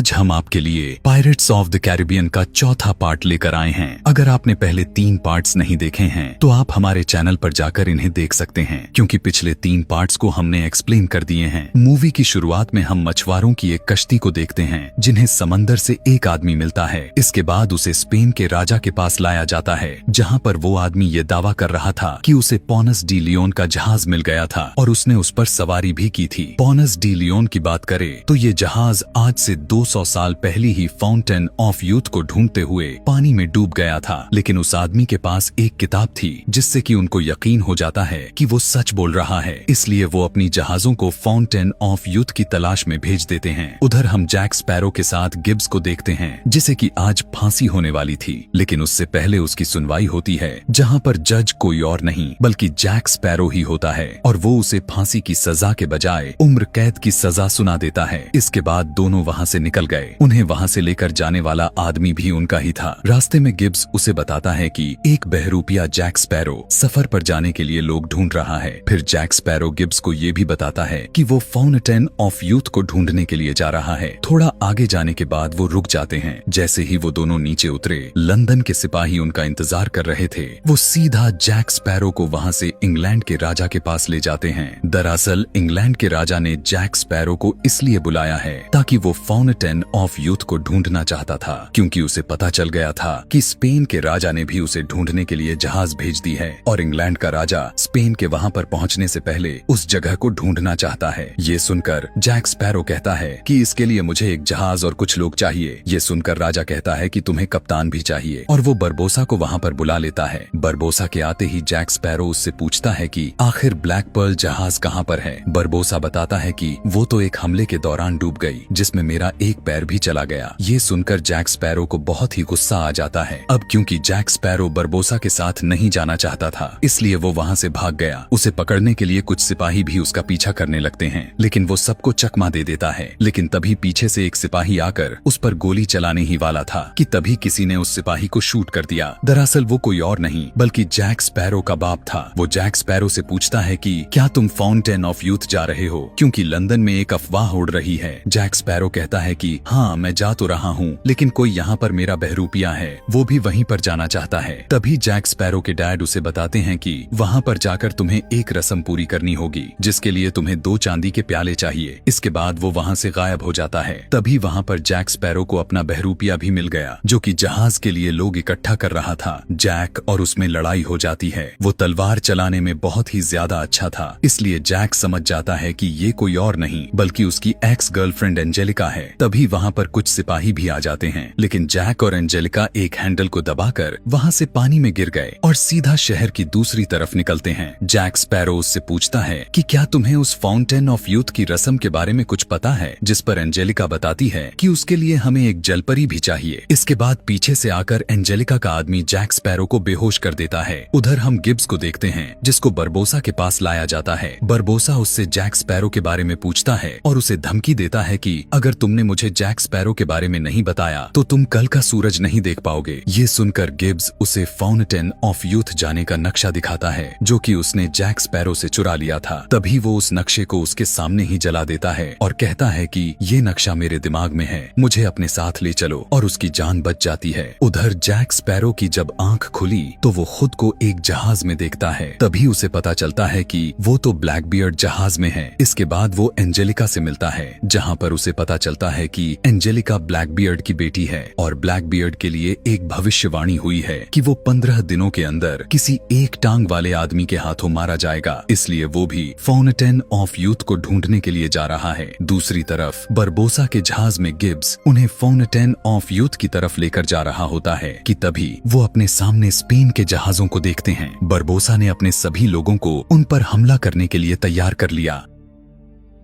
आज हम आपके लिए पायरेट्स ऑफ द कैरिबियन का चौथा पार्ट लेकर आए हैं। अगर आपने पहले 3 पार्ट्स नहीं देखे हैं तो आप हमारे चैनल पर जाकर इन्हें देख सकते हैं, क्योंकि पिछले 3 पार्ट्स को हमने एक्सप्लेन कर दिए हैं। मूवी की शुरुआत में हम मछुआरों की एक कश्ती को देखते हैं जिन्हें समंदर से एक आदमी मिलता है। इसके बाद उसे स्पेन के राजा के पास लाया जाता है, जहाँ पर वो आदमी ये दावा कर रहा था कि उसे पोनस डी लियोन का जहाज मिल गया था और उसने उस पर सवारी भी की थी। पोनस डी लियोन की बात करें तो ये जहाज आज से 200 साल पहले ही फाउंटेन ऑफ यूथ को ढूंढते हुए पानी में डूब गया था, लेकिन उस आदमी के पास एक किताब थी जिससे कि उनको यकीन हो जाता है कि वो सच बोल रहा है। इसलिए वो अपनी जहाजों को फाउंटेन ऑफ यूथ की तलाश में भेज देते हैं। उधर हम जैक स्पैरो के साथ गिब्स को देखते हैं, जिसे कि आज फांसी होने वाली थी, लेकिन उससे पहले उसकी सुनवाई होती है, जहाँ पर जज कोई और नहीं बल्कि जैक स्पैरो ही होता है और वो उसे फांसी की सजा के बजाय उम्र कैद की सजा सुना देता है। इसके बाद दोनों वहाँ से निकल गए। उन्हें वहाँ से लेकर जाने वाला आदमी भी उनका ही था। रास्ते में गिब्स उसे बताता है कि एक बहरूपिया जैक स्पैरो सफर पर जाने के लिए लोग ढूंढ रहा है। फिर जैक स्पैरो गिब्स को ये भी बताता है कि वो फाउंटेन ऑफ यूथ को ढूंढने के लिए जा रहा है। थोड़ा आगे जाने के बाद वो रुक जाते हैं। जैसे ही वो दोनों नीचे उतरे, लंदन के सिपाही उनका इंतजार कर रहे थे। वो सीधा जैक स्पैरो को वहाँ से इंग्लैंड के राजा के पास ले जाते हैं। दरअसल इंग्लैंड के राजा ने जैक स्पैरो को इसलिए बुलाया है ताकि वो फाउंटेन ऑफ यूथ को ढूंढना चाहता था, क्योंकि उसे पता चल गया था कि स्पेन के राजा ने भी उसे ढूंढने के लिए जहाज भेज दी है और इंग्लैंड का राजा स्पेन के वहाँ पर पहुँचने से पहले उस जगह को ढूंढना चाहता है। ये सुनकर जैक स्पैरो कहता है कि इसके लिए मुझे एक जहाज और कुछ लोग चाहिए। ये सुनकर राजा कहता है कि तुम्हें कप्तान भी चाहिए और वो बरबोसा को वहाँ पर बुला लेता है। बरबोसा के आते ही जैक स्पैरो उससे पूछता है कि आखिर ब्लैक पर्ल जहाज कहाँ पर है। बरबोसा बताता है कि वो तो एक हमले के दौरान डूब गई जिसमें मेरा एक पैर भी चला गया। ये सुनकर जैक स्पैरो को बहुत ही गुस्सा आ जाता है। अब क्योंकि जैक स्पैरो बरबोसा के साथ नहीं जाना चाहता था, इसलिए वो वहाँ से भाग गया। उसे पकड़ने के लिए कुछ सिपाही भी उसका पीछा करने लगते हैं, लेकिन वो सबको चकमा दे देता है। लेकिन तभी पीछे से एक सिपाही आकर उस पर गोली चलाने ही वाला था कि तभी किसी ने उस सिपाही को शूट कर दिया। दरअसल वो कोई और नहीं बल्कि जैक स्पैरो का बाप था। वो जैक स्पैरो से पूछता है कि क्या तुम फाउंटेन ऑफ यूथ जा रहे हो, क्योंकि लंदन में एक अफवाह उड़ रही है। जैक स्पैरो कहता है कि हाँ, मैं जा तो रहा हूँ, लेकिन कोई यहाँ पर मेरा बहरूपिया है, वो भी वहीं पर जाना चाहता है। तभी जैक स्पैरो के डैड उसे बताते हैं कि वहाँ पर जाकर तुम्हें एक रस्म पूरी करनी होगी, जिसके लिए तुम्हें 2 चांदी के प्याले चाहिए। इसके बाद वो वहाँ से गायब हो जाता है। तभी वहाँ पर जैक स्पैरो को अपना बहरूपिया भी मिल गया, जो कि जहाज के लिए लोग इकट्ठा कर रहा था। जैक और उसमें लड़ाई हो जाती है। वो तलवार चलाने में बहुत ही ज्यादा अच्छा था, इसलिए जैक समझ जाता है कि ये कोई और नहीं बल्कि उसकी एक्स गर्लफ्रेंड एंजेलिका है। तभी वहाँ पर कुछ सिपाही भी आ जाते हैं, लेकिन जैक और एंजेलिका एक हैंडल को दबाकर वहाँ से पानी में गिर गए और सीधा शहर की दूसरी तरफ निकलते हैं। जैक स्पैरो उससे पूछता है कि क्या तुम्हें उस फाउंटेन ऑफ यूथ की रस्म के बारे में कुछ पता है, जिस पर एंजेलिका बताती है कि उसके लिए हमें एक जलपरी भी चाहिए। इसके बाद पीछे से आकर एंजेलिका का आदमी जैक स्पैरो को बेहोश कर देता है। उधर हम गिब्स को देखते हैं, जिसको बरबोसा के पास लाया जाता है। बरबोसा उससे जैक स्पैरो के बारे में पूछता है और उसे धमकी देता है कि अगर तुमने मुझे जैक स्पैरो के बारे में नहीं बताया तो तुम कल का सूरज नहीं देख पाओगे। ये सुनकर गिब्स उसे फाउंटेन ऑफ यूथ जाने का नक्शा दिखाता है, जो कि उसने जैक स्पैरो से चुरा लिया था। तभी वो उस नक्शे को उसके सामने ही जला देता है और कहता है कि ये नक्शा मेरे दिमाग में है, मुझे अपने साथ ले चलो, और उसकी जान बच जाती है। उधर जैक स्पैरो की जब आंख खुली तो वो खुद को एक जहाज में देखता है। तभी उसे पता चलता है कि वो तो ब्लैकबियर्ड जहाज में है। इसके बाद वो एंजेलिका से मिलता है, जहाँ पर उसे पता चलता है कि एंजेलिका ब्लैकबियर्ड की बेटी है और ब्लैकबियर्ड के लिए एक भविष्यवाणी हुई है कि वो 15 दिनों के अंदर किसी एक टांग वाले आदमी के हाथों मारा जाएगा। इसलिए वो भी फाउंटेन ऑफ यूथ को ढूंढने के लिए जा रहा है। दूसरी तरफ बरबोसा के जहाज में गिब्स उन्हें फाउंटेन ऑफ यूथ की तरफ लेकर जा रहा होता है कि तभी वो अपने सामने स्पेन के जहाजों को देखते हैं। बरबोसा ने अपने सभी लोगों को उन पर हमला करने के लिए तैयार कर लिया,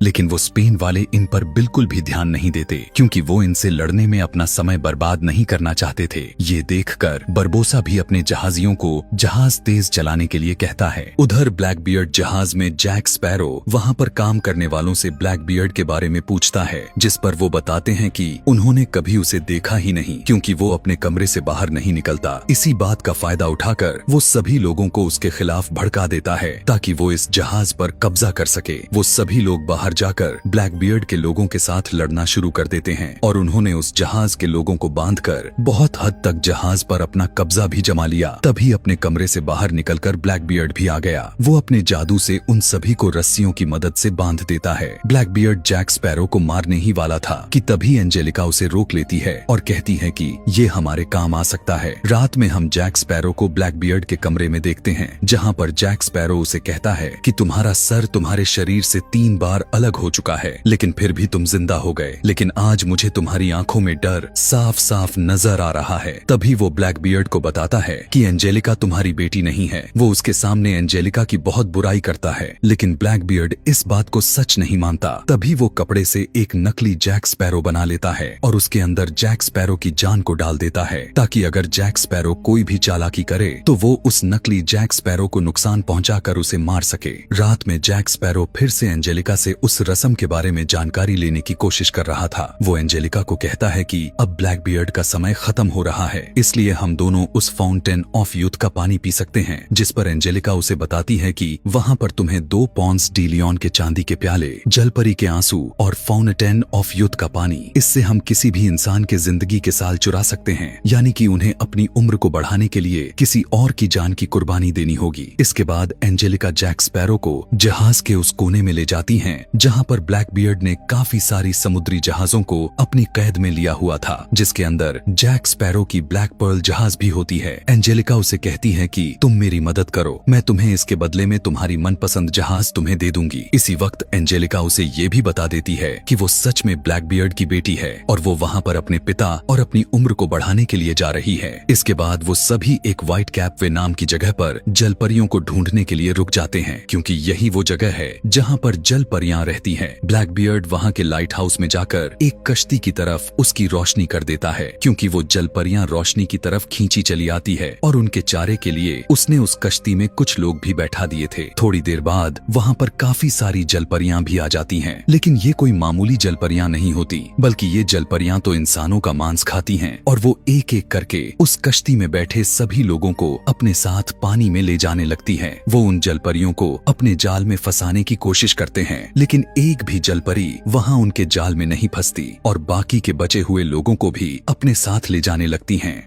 लेकिन वो स्पेन वाले इन पर बिल्कुल भी ध्यान नहीं देते, क्योंकि वो इनसे लड़ने में अपना समय बर्बाद नहीं करना चाहते थे। ये देखकर बरबोसा भी अपने जहाजियों को जहाज तेज चलाने के लिए कहता है। उधर ब्लैकबियर्ड जहाज में जैक स्पैरो वहाँ पर काम करने वालों से ब्लैकबियर्ड के बारे में पूछता है, जिस पर वो बताते हैं कि उन्होंने कभी उसे देखा ही नहीं, क्योंकि वो अपने कमरे से बाहर नहीं निकलता। इसी बात का फायदा उठाकर वो सभी लोगों को उसके खिलाफ भड़का देता है ताकि वो इस जहाज पर कब्जा कर सके। वो सभी लोग बाहर बाहर जाकर ब्लैकबियर्ड के लोगों के साथ लड़ना शुरू कर देते हैं और उन्होंने उस जहाज के लोगों को बांधकर बहुत हद तक जहाज पर अपना कब्जा भी जमा लिया। तभी अपने कमरे से बाहर निकलकर ब्लैकबियर्ड भी आ गया। वो अपने जादू से उन सभी को रस्सियों की मदद से बांध देता है। ब्लैकबियर्ड जैक स्पैरो को मारने ही वाला था कि तभी एंजेलिका उसे रोक लेती है और कहती है कि ये हमारे काम आ सकता है। रात में हम जैक स्पैरो को ब्लैकबियर्ड के कमरे में देखते हैं, जहाँ पर जैक स्पैरो उसे कहता है कि तुम्हारा सर तुम्हारे शरीर से 3 बार अलग हो चुका है, लेकिन फिर भी तुम जिंदा हो गए। लेकिन आज मुझे तुम्हारी आंखों में डर साफ साफ नजर आ रहा है। तभी वो ब्लैकबियर्ड को बताता है कि एंजेलिका तुम्हारी बेटी नहीं है। वो उसके सामने एंजेलिका की बहुत बुराई करता है, लेकिन ब्लैकबियर्ड इस बात को सच नहीं मानता। तभी वो कपड़े से एक नकली जैक स्पैरो बना लेता है और उसके अंदर जैक स्पैरो की जान को डाल देता है, ताकि अगर जैक स्पैरो कोई भी चालाकी करे तो वो उस नकली जैक स्पैरो को नुकसान पहुंचाकर उसे मार सके। रात में जैक स्पैरो फिर से एंजेलिका से उस रस्म के बारे में जानकारी लेने की कोशिश कर रहा था। वो एंजेलिका को कहता है कि अब ब्लैकबियर्ड का समय खत्म हो रहा है, इसलिए हम दोनों उस फाउंटेन ऑफ यूथ का पानी पी सकते हैं। जिस पर एंजेलिका उसे बताती है कि वहाँ पर तुम्हें 2 पॉन्स डी लियोन के चांदी के प्याले, जलपरी के आंसू और फाउंटेन ऑफ यूथ का पानी, इससे हम किसी भी इंसान के जिंदगी के साल चुरा सकते हैं, यानी कि उन्हें अपनी उम्र को बढ़ाने के लिए किसी और की जान की कुर्बानी देनी होगी। इसके बाद एंजेलिका जैक स्पैरो को जहाज के उस कोने में ले जाती हैं, जहाँ पर ब्लैकबियर्ड ने काफी सारी समुद्री जहाजों को अपनी कैद में लिया हुआ था, जिसके अंदर जैक स्पैरो की ब्लैक पर्ल जहाज भी होती है। एंजेलिका उसे कहती है कि तुम मेरी मदद करो, मैं तुम्हें इसके बदले में तुम्हारी मनपसंद जहाज तुम्हें दे दूंगी। इसी वक्त एंजेलिका उसे ये भी बता देती है कि वो सच में ब्लैकबियर्ड की बेटी है और वो वहाँ पर अपने पिता और अपनी उम्र को बढ़ाने के लिए जा रही है। इसके बाद वो सभी एक व्हाइट कैप वे नाम की जगह पर जलपरियों को ढूंढने के लिए रुक जाते हैं, क्योंकि यही वो जगह है जहाँ पर जलपरियां रहती हैं। ब्लैकबियर्ड वहाँ के लाइट हाउस में जाकर एक कश्ती की तरफ उसकी रोशनी कर देता है, क्योंकि वो जलपरियां रोशनी की तरफ खींची चली आती है और उनके चारे के लिए उसने उस कश्ती में कुछ लोग भी बैठा दिए थे। थोड़ी देर बाद वहाँ पर काफी सारी जलपरियां भी आ जाती हैं, लेकिन ये कोई मामूली जलपरियां नहीं होती, बल्कि ये जलपरियां तो इंसानों का मांस खाती हैं और वो एक एक करके उस कश्ती में बैठे सभी लोगों को अपने साथ पानी में ले जाने लगती हैं। वो उन जलपरियों को अपने जाल में फंसाने की कोशिश करते हैं, लेकिन एक भी जलपरी वहाँ उनके जाल में नहीं फंसती और बाकी के बचे हुए लोगों को भी अपने साथ ले जाने लगती हैं।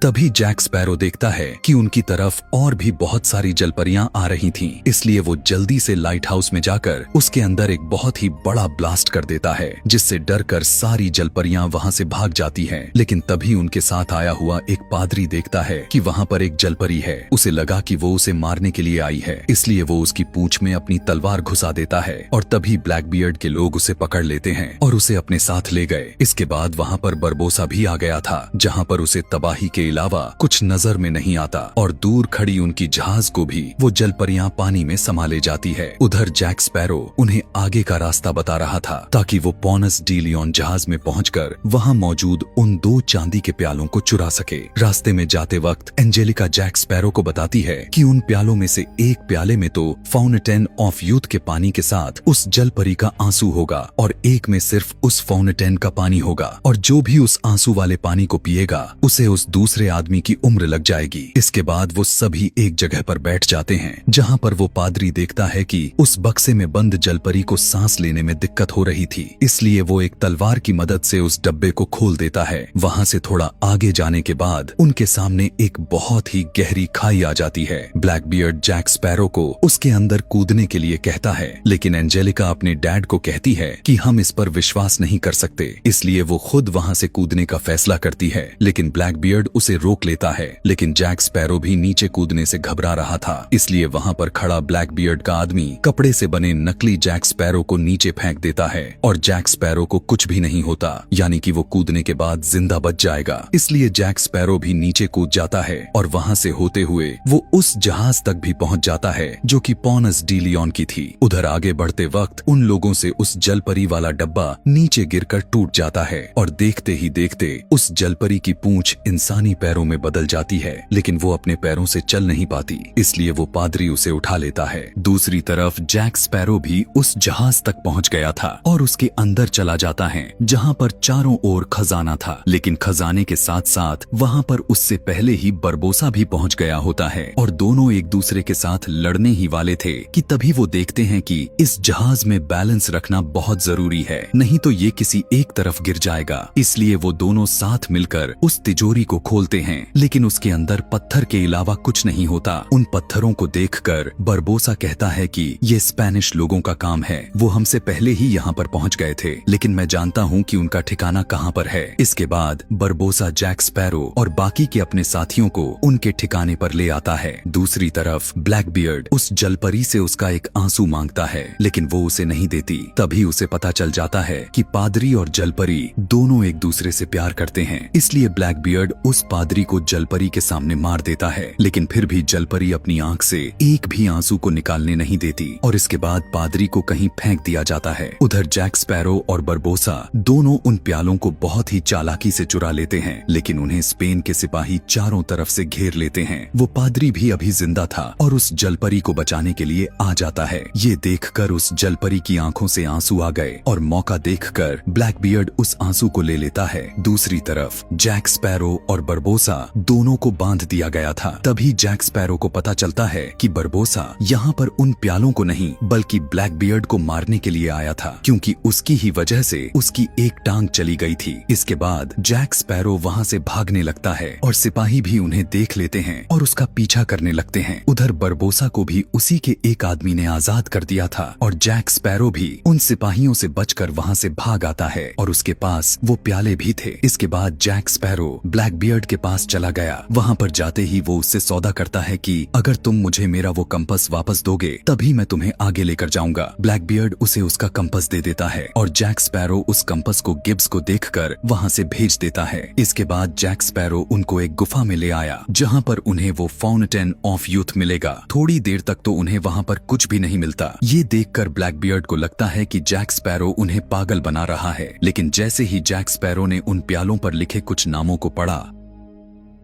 तभी जैक स्पैरो देखता है कि उनकी तरफ और भी बहुत सारी जलपरियां आ रही थीं, इसलिए वो जल्दी से लाइट हाउस में जाकर उसके अंदर एक बहुत ही बड़ा ब्लास्ट कर देता है, जिससे डरकर सारी जलपरियां वहां से भाग जाती हैं। लेकिन तभी उनके साथ आया हुआ एक पादरी देखता है कि वहां पर एक जलपरी है। उसे लगा कि वो उसे मारने के लिए आई है, इसलिए वो उसकी पूंछ में अपनी तलवार घुसा देता है और तभी ब्लैकबियर्ड के लोग उसे पकड़ लेते हैं और उसे अपने साथ ले गए। इसके बाद वहां पर बरबोसा भी आ गया था, जहां पर उसे तबाही के अलावा कुछ नजर में नहीं आता और दूर खड़ी उनकी जहाज को भी वो जलपरियां पानी में संभाले जाती है। उधर जैक स्पैरो उन्हें आगे का रास्ता बता रहा था, ताकि वो पॉनस डी लियोन जहाज में पहुंचकर वहां मौजूद उन 2 चांदी के प्यालों को चुरा सके। रास्ते में जाते वक्त एंजेलिका जैक स्पैरो को बताती है कि उन प्यालों में से एक प्याले में तो फाउंटेन ऑफ यूथ के पानी के साथ उस जलपरी का आंसू होगा और एक में सिर्फ उस फाउंटेन का पानी होगा, और जो भी उस आंसू वाले पानी को पिएगा उसे उस दूसरे आदमी की उम्र लग जाएगी। इसके बाद वो सभी एक जगह पर बैठ जाते हैं, जहाँ पर वो पादरी देखता है कि उस बक्से में बंद जलपरी को सांस लेने में दिक्कत हो रही थी, इसलिए वो एक तलवार की मदद से उस डब्बे को खोल देता है। वहाँ से थोड़ा आगे जाने के बाद उनके सामने एक बहुत ही गहरी खाई आ जाती है। ब्लैकबियर्ड जैक स्पैरो को उसके अंदर कूदने के लिए कहता है, लेकिन एंजेलिका अपने डैड को कहती है कि हम इस पर विश्वास नहीं कर सकते, इसलिए वो खुद वहाँ से कूदने का फैसला करती है। लेकिन ब्लैकबियर्ड उसे रोक लेता है, लेकिन जैक स्पैरो भी नीचे कूदने से घबरा रहा था, इसलिए वहाँ पर खड़ा ब्लैकबियर्ड का आदमी कपड़े से बने नकली जैक स्पैरो को नीचे फेंक देता है और जैक स्पैरो को कुछ भी नहीं होता, यानी कि वो कूदने के बाद जिंदा बच जाएगा। इसलिए जैक स्पैरो भी नीचे कूद जाता है और वहाँ से होते हुए वो उस जहाज तक भी पहुँच जाता है जो कि पॉनस डी लियोन की थी। उधर आगे बढ़ते वक्त उन लोगों से उस जलपरी वाला डब्बा नीचे गिरकर टूट जाता है और देखते ही देखते उस जलपरी की पूंछ इंसानी अपनी पैरों में बदल जाती है, लेकिन वो अपने पैरों से चल नहीं पाती, इसलिए वो पादरी उसे उठा लेता है। दूसरी तरफ जैक स्पैरो भी उस जहाज तक पहुंच गया था और उसके अंदर चला जाता है, जहां पर चारों ओर खजाना था। लेकिन खजाने के साथ साथ वहां पर उससे पहले ही बरबोसा भी पहुंच गया होता है और दोनों एक दूसरे के साथ लड़ने ही वाले थे कि तभी वो देखते हैं कि इस जहाज में बैलेंस रखना बहुत जरूरी है, नहीं तो ये किसी एक तरफ गिर जाएगा। इसलिए वो दोनों साथ मिलकर उस तिजोरी को खोलते हैं, लेकिन उसके अंदर पत्थर के अलावा कुछ नहीं होता। उन पत्थरों को देखकर बरबोसा कहता है कि ये स्पेनिश लोगों का काम है, वो हमसे पहले ही यहाँ पर पहुँच गए थे, लेकिन मैं जानता हूँ कि उनका ठिकाना कहाँ पर है। इसके बाद बरबोसा जैक स्पैरो और बाकी के अपने साथियों को उनके ठिकाने पर ले आता है। दूसरी तरफ ब्लैकबियर्ड उस जलपरी से उसका एक आंसू मांगता है, लेकिन वो उसे नहीं देती। तभी उसे पता चल जाता है कि पादरी और जलपरी दोनों एक दूसरे से प्यार करते हैं, इसलिए ब्लैकबियर्ड उस पादरी को जलपरी के सामने मार देता है। लेकिन फिर भी जलपरी अपनी आंख से एक भी आंसू को निकालने नहीं देती और इसके बाद पादरी को कहीं फेंक दिया जाता है। उधर जैक स्पैरो और बरबोसा दोनों उन प्यालों को बहुत ही चालाकी से चुरा लेते हैं, लेकिन उन्हें स्पेन के सिपाही चारों तरफ से घेर लेते हैं। वो पादरी भी अभी जिंदा था और उस जलपरी को बचाने के लिए आ जाता है। ये देखकर उस जलपरी की आंखों से आंसू आ गए और मौका देखकर ब्लैकबियर्ड उस आंसू को ले लेता है। दूसरी तरफ जैक स्पैरो और बरबोसा दोनों को बांध दिया गया था। तभी जैक स्पैरो को पता चलता है कि बरबोसा यहाँ पर उन प्यालों को नहीं बल्कि ब्लैकबियर्ड को मारने के लिए आया था, क्योंकि उसकी ही वजह से उसकी एक टांग चली गई थी। इसके बाद जैक स्पैरो वहाँ से भागने लगता है और सिपाही भी उन्हें देख लेते हैं और उसका पीछा करने लगते हैं। उधर बरबोसा को भी उसी के एक आदमी ने आजाद कर दिया था और जैक स्पैरो भी उन सिपाहियों से बचकर वहाँ से भाग आता है और उसके पास वो प्याले भी थे। इसके बाद जैक स्पैरो ब्लैकबियर्ड के पास चला गया। वहाँ पर जाते ही वो उससे सौदा करता है कि अगर तुम मुझे मेरा वो कंपास वापस दोगे तभी मैं तुम्हें आगे लेकर जाऊंगा। ब्लैकबियर्ड उसे उसका कंपास दे देता है और जैक स्पैरो उस कंपास को गिब्स को देखकर वहाँ से भेज देता है। इसके बाद जैक स्पैरो उनको एक गुफा में ले आया, जहाँ पर उन्हें वो फाउंटेन ऑफ यूथ मिलेगा। थोड़ी देर तक तो उन्हें वहाँ पर कुछ भी नहीं मिलता। ये देखकर ब्लैकबियर्ड को लगता है कि जैक स्पैरो उन्हें पागल बना रहा है, लेकिन जैसे ही जैक स्पैरो ने उन प्यालों पर लिखे कुछ नामों को पढ़ा,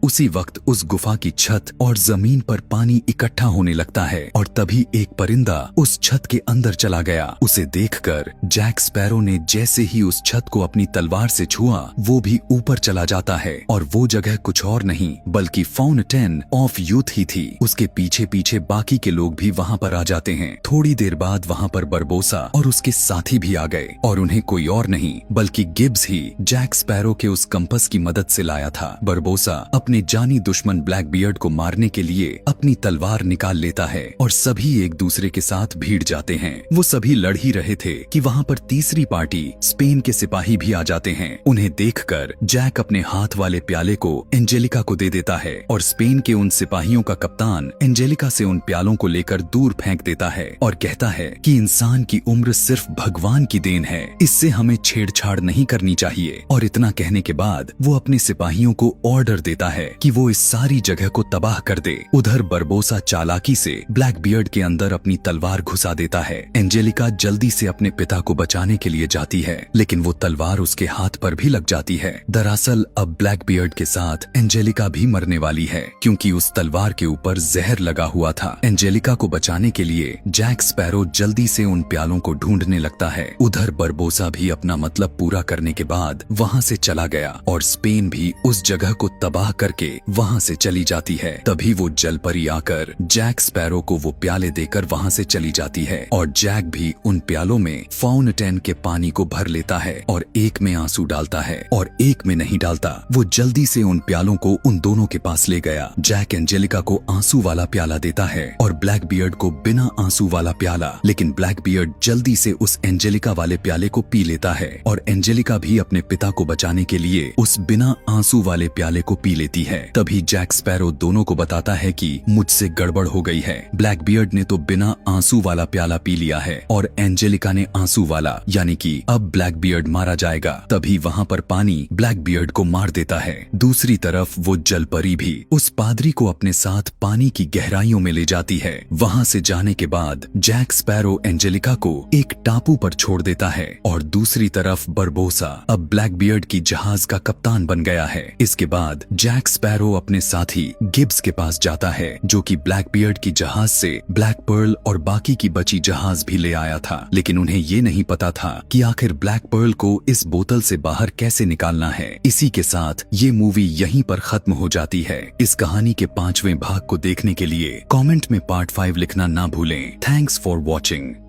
उसी वक्त उस गुफा की छत और जमीन पर पानी इकट्ठा होने लगता है और तभी एक परिंदा उस छत के अंदर चला गया। उसे देखकर जैक स्पैरो ने जैसे ही उस छत को अपनी तलवार से छुआ, वो भी ऊपर चला जाता है और वो जगह कुछ और नहीं बल्कि फाउंटेन ऑफ यूथ ही थी। उसके पीछे पीछे बाकी के लोग भी वहाँ पर आ जाते हैं। थोड़ी देर बाद वहाँ पर बरबोसा और उसके साथी भी आ गए और उन्हें कोई और नहीं बल्कि गिब्स ही जैक स्पैरो के उस कंपास की मदद से लाया था। बरबोसा अपने जानी दुश्मन ब्लैकबियर्ड को मारने के लिए अपनी तलवार निकाल लेता है और सभी एक दूसरे के साथ भीड़ जाते हैं। वो सभी लड़ ही रहे थे कि वहाँ पर तीसरी पार्टी स्पेन के सिपाही भी आ जाते हैं। उन्हें देखकर जैक अपने हाथ वाले प्याले को एंजेलिका को दे देता है और स्पेन के उन सिपाहियों का कप्तान एंजेलिका से उन प्यालों को लेकर दूर फेंक देता है और कहता है कि इंसान की उम्र सिर्फ भगवान की देन है, इससे हमें छेड़छाड़ नहीं करनी चाहिए। और इतना कहने के बाद वो अपने सिपाहियों को ऑर्डर देता है कि वो इस सारी जगह को तबाह कर दे। उधर बरबोसा चालाकी से ब्लैकबियर्ड के अंदर अपनी तलवार घुसा देता है। एंजेलिका जल्दी से अपने पिता को बचाने के लिए जाती है, लेकिन वो तलवार उसके हाथ पर भी लग जाती है। दरअसल अब ब्लैकबियर्ड के साथ एंजेलिका भी मरने वाली है, क्योंकि उस तलवार के ऊपर जहर लगा हुआ था। एंजेलिका को बचाने के लिए जैक स्पैरो जल्दी से उन प्यालों को ढूंढने लगता है। उधर बरबोसा भी अपना मतलब पूरा करने के बाद वहाँ से चला गया और स्पेन भी उस जगह को तबाह करके वहाँ से चली जाती है। तभी वो जलपरी आकर जैक स्पैरो को वो प्याले देकर वहाँ से चली जाती है और जैक भी उन प्यालों में फाउंटेन के पानी को भर लेता है और एक में आंसू डालता है और एक में नहीं डालता। वो जल्दी से उन प्यालों को उन दोनों के पास ले गया। जैक एंजेलिका को आंसू वाला प्याला देता है और ब्लैकबियर्ड को बिना आंसू वाला प्याला, लेकिन ब्लैकबियर्ड जल्दी से उस एंजेलिका वाले प्याले को पी लेता है और एंजेलिका भी अपने पिता को बचाने के लिए उस बिना आंसू वाले प्याले को पी लेती है। तभी जैक स्पैरो दोनों को बताता है कि मुझसे गड़बड़ हो गई है। ब्लैकबियर्ड ने तो बिना आंसू वाला प्याला पी लिया है और एंजेलिका ने आंसू वाला, यानी कि अब ब्लैकबियर्ड मारा जाएगा। तभी वहाँ पर पानी ब्लैकबियर्ड को मार देता है। दूसरी तरफ वो जलपरी भी उस पादरी को अपने साथ पानी की गहराइयों में ले जाती है। वहाँ से जाने के बाद जैक स्पैरो एंजेलिका को एक टापू पर छोड़ देता है और दूसरी तरफ बरबोसा अब ब्लैकबियर्ड की जहाज का कप्तान बन गया है। इसके बाद जैक जैक स्पैरो अपने साथी गिब्स के पास जाता है, जो कि ब्लैकबियर्ड की जहाज से ब्लैक पर्ल और बाकी की बची जहाज भी ले आया था, लेकिन उन्हें ये नहीं पता था कि आखिर ब्लैक पर्ल को इस बोतल से बाहर कैसे निकालना है। इसी के साथ ये मूवी यहीं पर खत्म हो जाती है। इस कहानी के 5वें भाग को देखने के लिए कमेंट में पार्ट 5 लिखना ना भूलें। Thanks for watching.